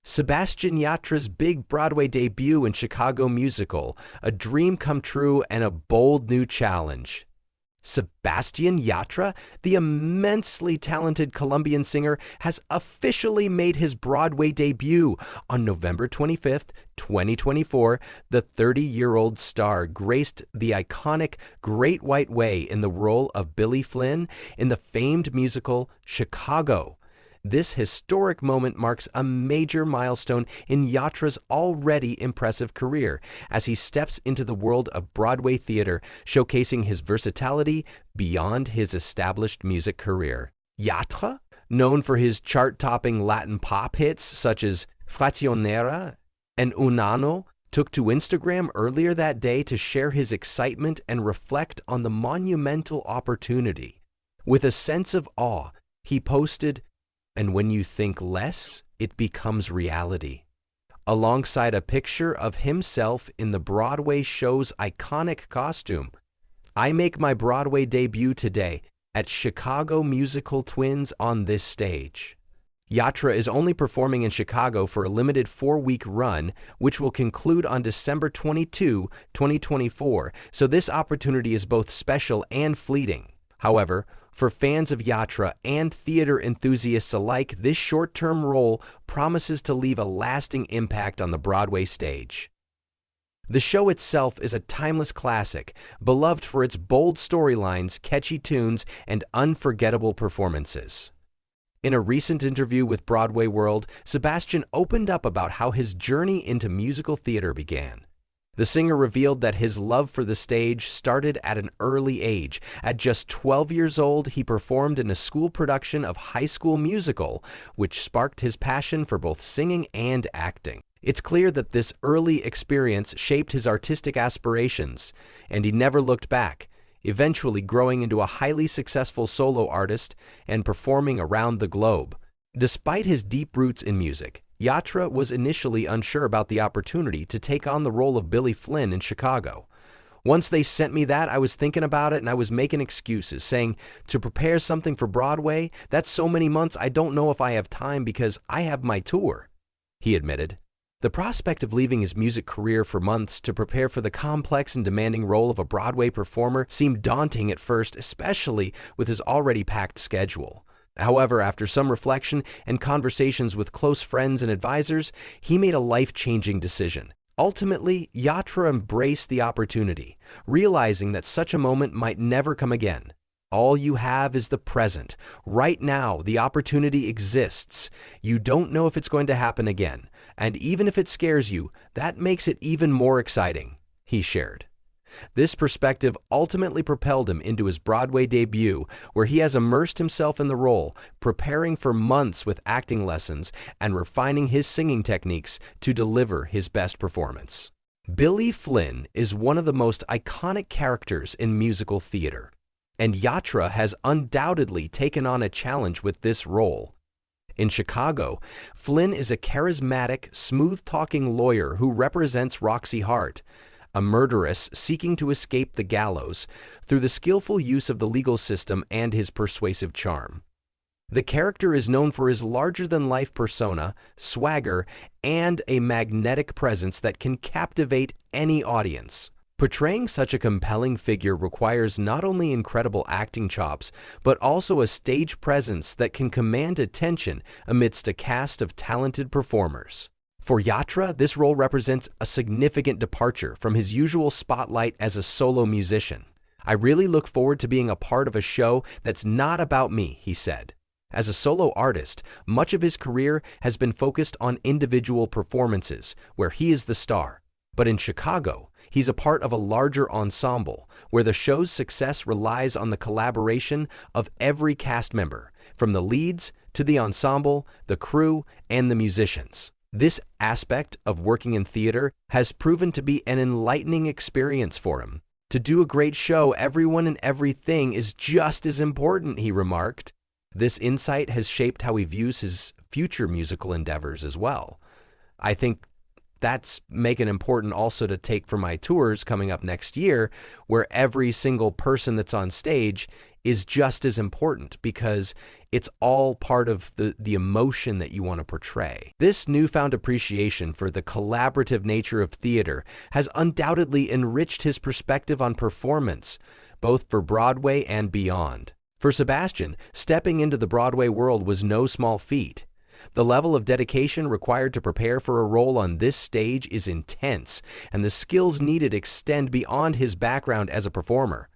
Sebastián Yatra's big Broadway debut in Chicago musical, a dream come true and a bold new challenge. Sebastián Yatra, the immensely talented Colombian singer, has officially made his Broadway debut. On November 25th, 2024, the 30-year-old star graced the iconic Great White Way in the role of Billy Flynn in the famed musical Chicago. This historic moment marks a major milestone in Yatra's already impressive career as he steps into the world of Broadway theater, showcasing his versatility beyond his established music career. Yatra, known for his chart-topping Latin pop hits such as Fraccionera and Un Anno, took to Instagram earlier that day to share his excitement and reflect on the monumental opportunity. With a sense of awe, he posted, "And when you think less, it becomes reality," alongside a picture of himself in the Broadway show's iconic costume. "I make my Broadway debut today at Chicago Musical Twins on this stage." Yatra is only performing in Chicago for a limited 4-week run, which will conclude on December 22, 2024, so this opportunity is both special and fleeting. However, for fans of Yatra and theater enthusiasts alike, this short-term role promises to leave a lasting impact on the Broadway stage. The show itself is a timeless classic, beloved for its bold storylines, catchy tunes, and unforgettable performances. In a recent interview with Broadway World, Sebastián opened up about how his journey into musical theater began. The singer revealed that his love for the stage started at an early age. At just 12 years old, he performed in a school production of High School Musical, which sparked his passion for both singing and acting. It's clear that this early experience shaped his artistic aspirations, and he never looked back, eventually growing into a highly successful solo artist and performing around the globe. Despite his deep roots in music, Yatra was initially unsure about the opportunity to take on the role of Billy Flynn in Chicago. "Once they sent me that, I was thinking about it and I was making excuses, saying, to prepare something for Broadway, that's so many months I don't know if I have time because I have my tour," he admitted. The prospect of leaving his music career for months to prepare for the complex and demanding role of a Broadway performer seemed daunting at first, especially with his already packed schedule. However, after some reflection and conversations with close friends and advisors, he made a life-changing decision. Ultimately, Yatra embraced the opportunity, realizing that such a moment might never come again. All you have is the present. Right now, the opportunity exists. You don't know if it's going to happen again, and even if it scares you, that makes it even more exciting, he shared. This perspective ultimately propelled him into his Broadway debut, where he has immersed himself in the role, preparing for months with acting lessons and refining his singing techniques to deliver his best performance. Billy Flynn is one of the most iconic characters in musical theater, and Yatra has undoubtedly taken on a challenge with this role. In Chicago, Flynn is a charismatic, smooth-talking lawyer who represents Roxie Hart, a murderess seeking to escape the gallows through the skillful use of the legal system and his persuasive charm. The character is known for his larger-than-life persona, swagger, and a magnetic presence that can captivate any audience. Portraying such a compelling figure requires not only incredible acting chops, but also a stage presence that can command attention amidst a cast of talented performers. For Yatra, this role represents a significant departure from his usual spotlight as a solo musician. "I really look forward to being a part of a show that's not about me," he said. As a solo artist, much of his career has been focused on individual performances, where he is the star. But in Chicago, he's a part of a larger ensemble, where the show's success relies on the collaboration of every cast member, from the leads to the ensemble, the crew, and the musicians. This aspect of working in theater has proven to be an enlightening experience for him. "To do a great show, everyone and everything is just as important," he remarked. This insight has shaped how he views his future musical endeavors as well. "I think that's making important also to take for my tours coming up next year, where every single person that's on stage is just as important because it's all part of the emotion that you want to portray. This newfound appreciation for the collaborative nature of theater has undoubtedly enriched his perspective on performance, both for Broadway and beyond. For Sebastián, stepping into the Broadway world was no small feat. The level of dedication required to prepare for a role on this stage is intense, and the skills needed extend beyond his background as a performer.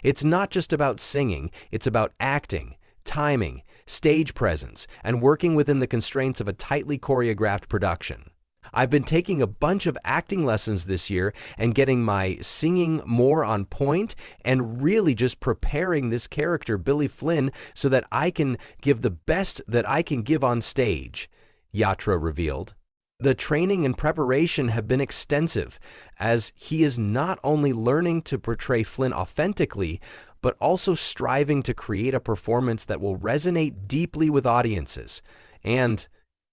It's not just about singing, it's about acting, timing, stage presence, and working within the constraints of a tightly choreographed production. I've been taking a bunch of acting lessons this year and getting my singing more on point and really just preparing this character, Billy Flynn, so that I can give the best that I can give on stage, Yatra revealed. The training and preparation have been extensive, as he is not only learning to portray Flynn authentically, but also striving to create a performance that will resonate deeply with audiences. And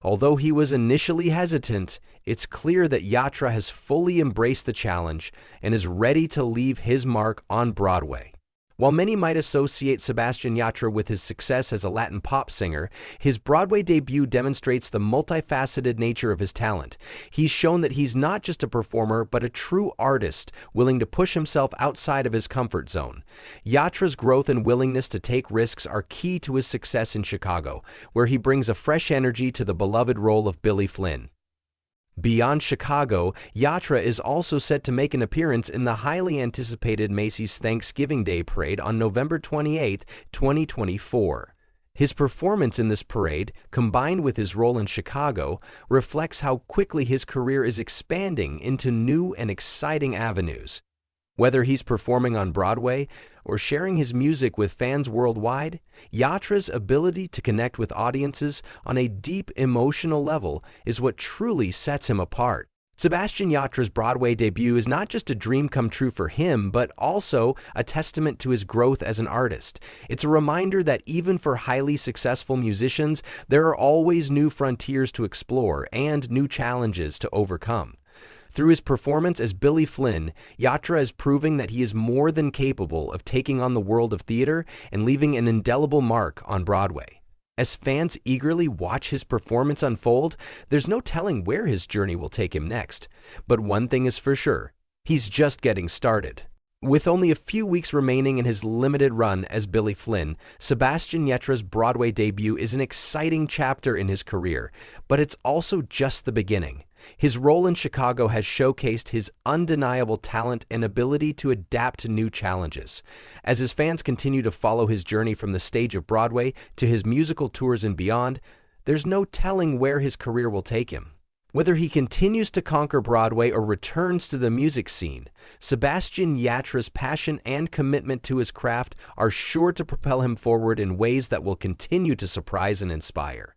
although he was initially hesitant, it's clear that Yatra has fully embraced the challenge and is ready to leave his mark on Broadway. While many might associate Sebastián Yatra with his success as a Latin pop singer, his Broadway debut demonstrates the multifaceted nature of his talent. He's shown that he's not just a performer, but a true artist, willing to push himself outside of his comfort zone. Yatra's growth and willingness to take risks are key to his success in Chicago, where he brings a fresh energy to the beloved role of Billy Flynn. Beyond Chicago, Yatra is also set to make an appearance in the highly anticipated Macy's Thanksgiving Day Parade on November 28, 2024. His performance in this parade, combined with his role in Chicago, reflects how quickly his career is expanding into new and exciting avenues. Whether he's performing on Broadway or sharing his music with fans worldwide, Yatra's ability to connect with audiences on a deep emotional level is what truly sets him apart. Sebastián Yatra's Broadway debut is not just a dream come true for him, but also a testament to his growth as an artist. It's a reminder that even for highly successful musicians, there are always new frontiers to explore and new challenges to overcome. Through his performance as Billy Flynn, Yatra is proving that he is more than capable of taking on the world of theater and leaving an indelible mark on Broadway. As fans eagerly watch his performance unfold, there's no telling where his journey will take him next. But one thing is for sure, he's just getting started. With only a few weeks remaining in his limited run as Billy Flynn, Sebastián Yatra's Broadway debut is an exciting chapter in his career, but it's also just the beginning. His role in Chicago has showcased his undeniable talent and ability to adapt to new challenges. As his fans continue to follow his journey from the stage of Broadway to his musical tours and beyond, there's no telling where his career will take him. Whether he continues to conquer Broadway or returns to the music scene, Sebastián Yatra's passion and commitment to his craft are sure to propel him forward in ways that will continue to surprise and inspire.